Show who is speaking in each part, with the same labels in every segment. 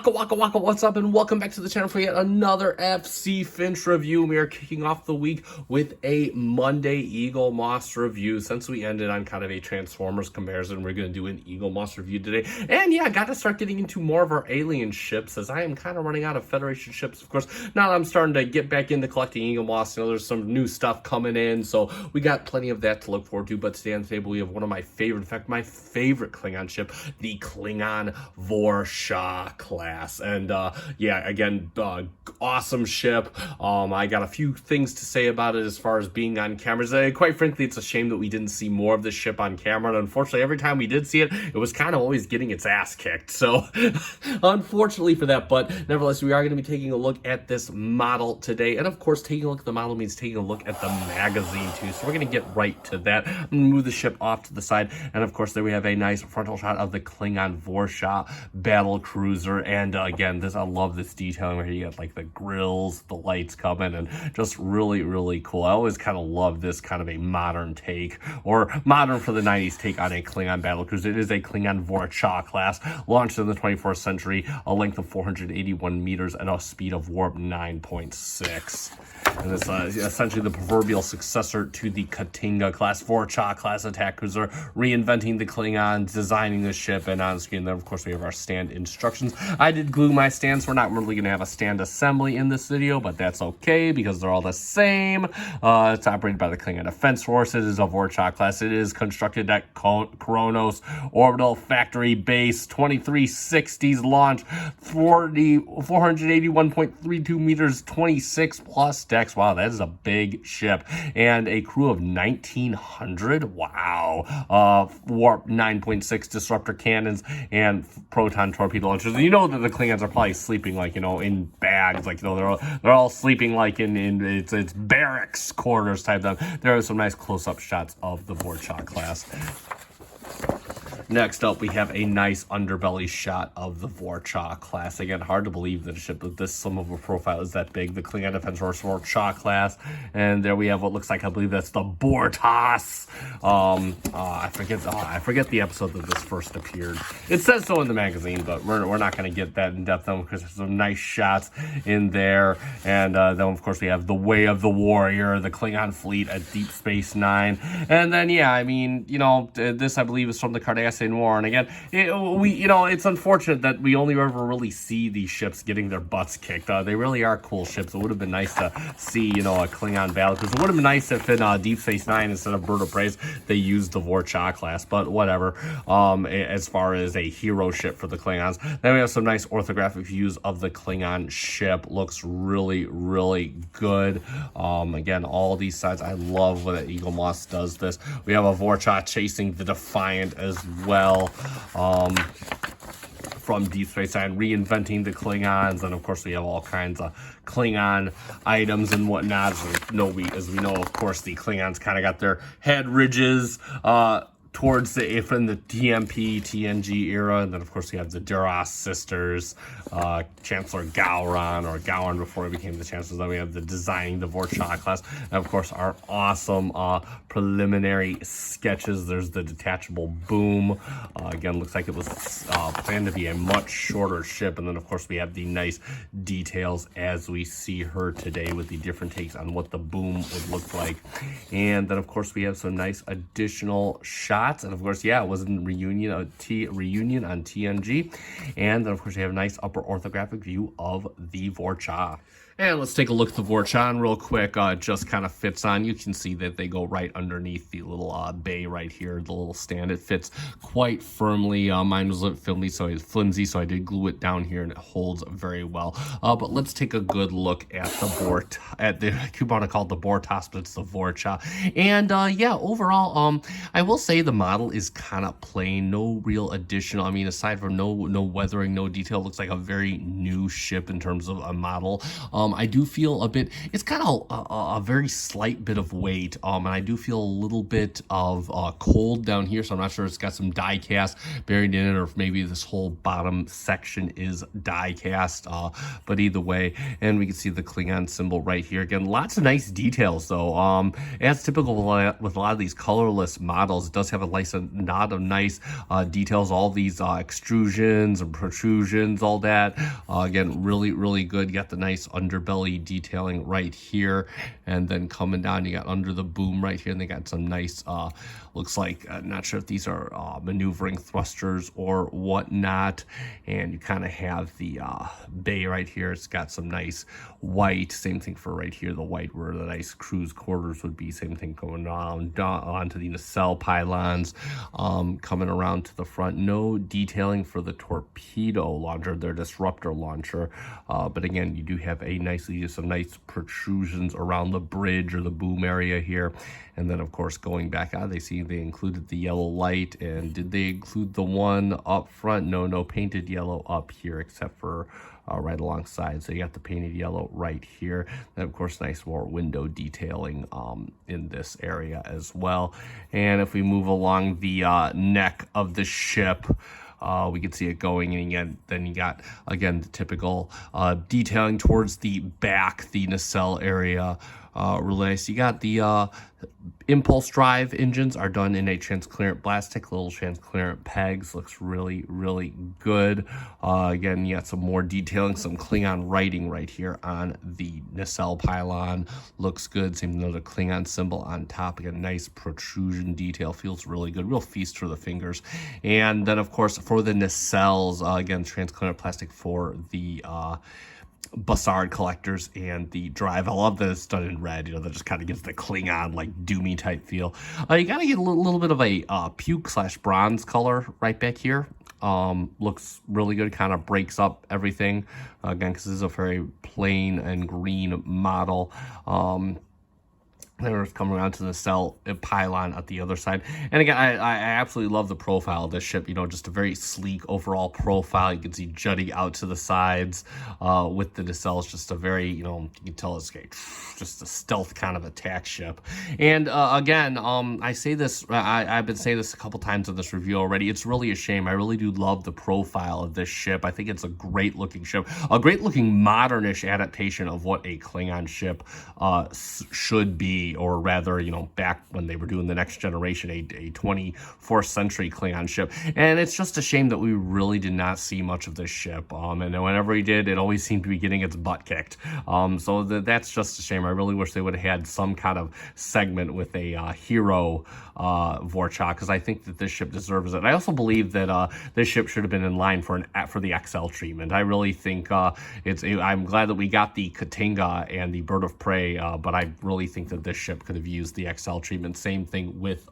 Speaker 1: Waka, what's up, and welcome back to the channel for yet another FC Finch review. We are kicking off the week with a Monday Eaglemoss review. Since we ended on kind of a Transformers comparison, we're going to do an Eaglemoss review today. And yeah, got to start getting into more of our alien ships, as I am kind of running out of Federation ships, of course. Now that I'm starting to get back into collecting Eaglemoss, there's some new stuff coming in, so we got plenty of that to look forward to. But today on the table, we have one of my favorite, in fact, my favorite Klingon ship, the Klingon Vor'Cha class. And yeah, again, awesome ship. I got a few things to say about it as far as being on cameras. Quite frankly, it's a shame that we didn't see more of this ship on camera, and unfortunately every time we did see it, it was kind of always getting its ass kicked, so unfortunately for that. But nevertheless, we are going to be taking a look at this model today, and of course taking a look at the model means taking a look at the magazine too, so we're going to get right to that. I'm going to move the ship off to the side, and of course there we have a nice frontal shot of the Klingon Vor'Cha battle cruiser. And again, I love this detailing where you get like the grills, the lights coming, and just really cool. I always kind of love this kind of a modern take, or modern for the 90s take on a Klingon battle cruiser. It is a Klingon Vor'Cha class, launched in the 24th century, a length of 481 meters and a speed of warp 9.6. And it's essentially the proverbial successor to the Katinga class, Vor'Cha class attack cruiser, reinventing the Klingons, designing the ship, and on screen then of course we have our stand instructions. I did glue my stands. We're not really going to have a stand assembly in this video, but that's okay because they're all the same. It's operated by the Klingon Defense Force. It is a Vor'Cha class. It is constructed at Kronos Orbital Factory Base, 2360s launch, 481.32 meters, 26 plus decks. Wow, that is a big ship. And a crew of 1900. Wow. Warp 9.6 disruptor cannons and proton torpedo launchers. You know that the Klingons are probably sleeping like, in bags, like, they're all sleeping like in it's barracks quarters type of. There are some nice close-up shots of the Vor'Cha class. Next up, we have a nice underbelly shot of the Vor'Cha class. Again, hard to believe that a ship with this sum of a profile is that big. The Klingon Defense Force Vor'Cha class. And there we have what looks like, I believe that's the Bortas. I forget the episode that this first appeared. It says so in the magazine, but we're not going to get that in depth on because there's some nice shots in there. And then, of course, we have the Way of the Warrior, the Klingon fleet at Deep Space Nine. And then, yeah, I mean, this, I believe, is from the Cardassian War. And again, it's unfortunate that we only ever really see these ships getting their butts kicked. They really are cool ships. It would have been nice to see, a Klingon battle, because it would have been nice if in Deep Space Nine, instead of Bird of Prey, they used the Vor'Cha class, but whatever. As far as a hero ship for the Klingons, then we have some nice orthographic views of the Klingon ship. Looks really good. Again, all these sides, I love when Eaglemoss does this. We have a Vor'Cha chasing the Defiant as well, from Deep Space Nine, reinventing the Klingons. And of course we have all kinds of Klingon items and whatnot. As we know, of course, the Klingons kind of got their head ridges towards from the TMP, TNG era. And then, of course, we have the Duras sisters, Chancellor Gowron, or Gowron before he became the Chancellor. Then we have the designing the Vor'Cha class. And, of course, our awesome preliminary sketches. There's the detachable boom. Again, looks like it was planned to be a much shorter ship. And then, of course, we have the nice details as we see her today with the different takes on what the boom would look like. And then, of course, we have some nice additional shots. And of course, yeah, it was in reunion on TNG. And then of course you have a nice upper orthographic view of the Vor'Cha. And let's take a look at the Vor'Cha real quick. Just kind of fits on. You can see that they go right underneath the little bay right here, the little stand. It fits quite firmly. Mine was flimsy, so I did glue it down here, and it holds very well. But let's take a good look at the I keep wanting to call it the Bortas, but it's the Vor'Cha. And yeah, overall, I will say the model is kind of plain. No real additional. I mean, aside from no weathering, no detail, looks like a very new ship in terms of a model. I do feel a bit, it's got a very slight bit of weight, and I do feel a little bit of cold down here, so I'm not sure it's got some die cast buried in it, or if maybe this whole bottom section is die cast, but either way. And we can see the Klingon symbol right here. Again, lots of nice details though. As typical with a lot of these colorless models, it does have a lot of nice details, all these extrusions and protrusions, all that. Again, really good. You got the nice underbelly detailing right here, and then coming down, you got under the boom right here, and they got some nice, looks like, not sure if these are maneuvering thrusters or whatnot. And you kind of have the bay right here. It's got some nice white, same thing for right here, the white where the nice cruise quarters would be, same thing going on onto the nacelle pylons, coming around to the front. No detailing for the torpedo launcher, their disruptor launcher, but again, you do have some nice protrusions around the bridge or the boom area here. And then of course, going back out, they included the yellow light. And did they include the one up front? No painted yellow up here, except for right alongside. So you got the painted yellow right here. And of course, nice more window detailing in this area as well. And if we move along the neck of the ship, we can see it going, and again, then you got, again, the typical detailing towards the back, the nacelle area. Really nice. You got the impulse drive engines are done in a transparent plastic, little transparent pegs. Looks really good. Again, you got some more detailing, some Klingon writing right here on the nacelle pylon. Looks good. Same another Klingon symbol on top. Again, nice protrusion detail. Feels really good. Real feast for the fingers. And then, of course, for the nacelles, again, transparent plastic for the Bussard collectors and the drive. I love that it's done in red. You know, that just kind of gives the Klingon like doomy type feel. You gotta get a little bit of a puke/bronze color right back here. Looks really good. Kind of breaks up everything again, because this is a very plain and green model. Then we're coming around to the nacelle pylon at the other side. And again, I absolutely love the profile of this ship. You know, just a very sleek overall profile. You can see jutting out to the sides with the nacelles. Just a very, you know, you can tell it's just a stealth kind of attack ship. And again, I say this, I've been saying this a couple times in this review already. It's really a shame. I really do love the profile of this ship. I think it's a great looking ship, a great looking modernish adaptation of what a Klingon ship should be. Or rather, you know, back when they were doing the Next Generation, a 24th century Klingon ship. And it's just a shame that we really did not see much of this ship. And whenever we did, it always seemed to be getting its butt kicked. So that's just a shame. I really wish they would have had some kind of segment with a hero Vor'Cha, because I think that this ship deserves it. I also believe that this ship should have been in line for the XL treatment. I really think I'm glad that we got the Katinga and the Bird of Prey, but I really think that this ship could have used the XL treatment. Same thing with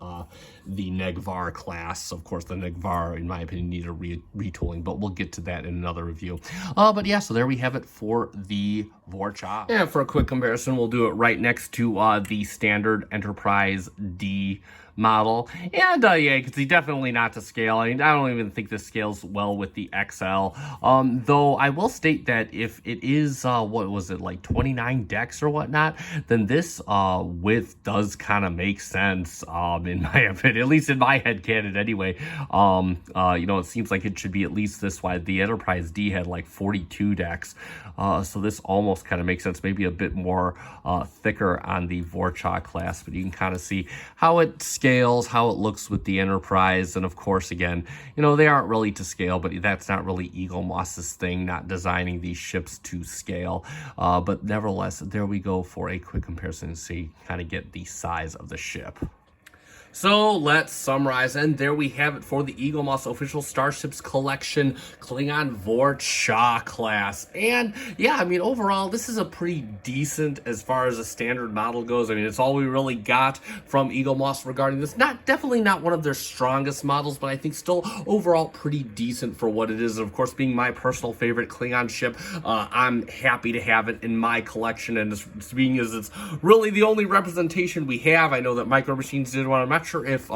Speaker 1: the Negvar class. Of course, the Negvar, in my opinion, needed retooling, but we'll get to that in another review. But yeah, so there we have it for the Vor'Cha. And for a quick comparison, we'll do it right next to the standard Enterprise D model. And yeah, you can see definitely not to scale. I mean, I don't even think this scales well with the XL. Though I will state that if it is, what was it, like 29 decks or whatnot, then this width does kind of make sense, in my opinion, at least in my head canon anyway. You know, it seems like it should be at least this wide. The Enterprise D had like 42 decks. So this almost kind of makes sense, maybe a bit more thicker on the Vor'Cha class, but you can kind of see how it scales, how it looks with the Enterprise. And of course, again, you know, they aren't really to scale, but that's not really Eaglemoss's thing, not designing these ships to scale. But nevertheless, there we go for a quick comparison so you kind of get the size of the ship. So let's summarize, and there we have it for the Eaglemoss official Starships Collection Klingon Vor'Cha class. And yeah, I mean, overall, this is a pretty decent as far as a standard model goes. I mean, it's all we really got from Eaglemoss regarding this. Definitely not one of their strongest models, but I think still overall pretty decent for what it is. And of course, being my personal favorite Klingon ship, I'm happy to have it in my collection. And being as it's really the only representation we have, I know that Micro Machines did one on my not sure if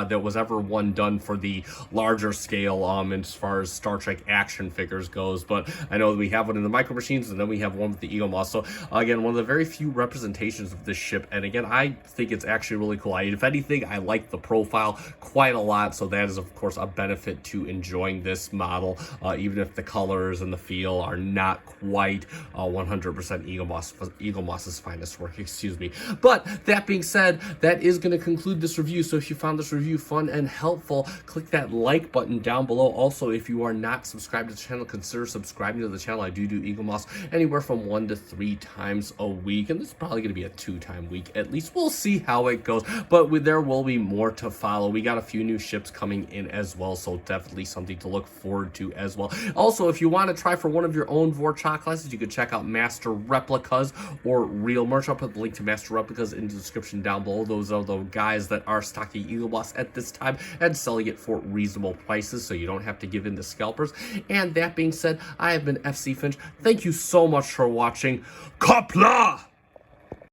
Speaker 1: there was ever one done for the larger scale as far as Star Trek action figures goes, but I know we have one in the Micro Machines, and then we have one with the Eaglemoss. So again, one of the very few representations of this ship, and again, I think it's actually really cool. If anything, I like the profile quite a lot, so that is of course a benefit to enjoying this model, even if the colors and the feel are not quite 100% Eaglemoss's finest work, excuse me. But that being said, that is going to conclude this review. So if you found this review fun and helpful, click that like button down below. Also, if you are not subscribed to the channel, consider subscribing to the channel. I do Eaglemoss anywhere from 1 to 3 times a week, and this is probably going to be a 2-time week at least. We'll see how it goes, but there will be more to follow. We got a few new ships coming in as well, so definitely something to look forward to as well. Also, if you want to try for one of your own Vor'Cha classes, you could check out Master Replicas or Real Merch. I'll put the link to Master Replicas in the description down below. Those are the guys that are stocking Eaglemoss at this time and selling it for reasonable prices, so you don't have to give in to scalpers. And that being said, I have been FC Finch. Thank you so much for watching. Kapla!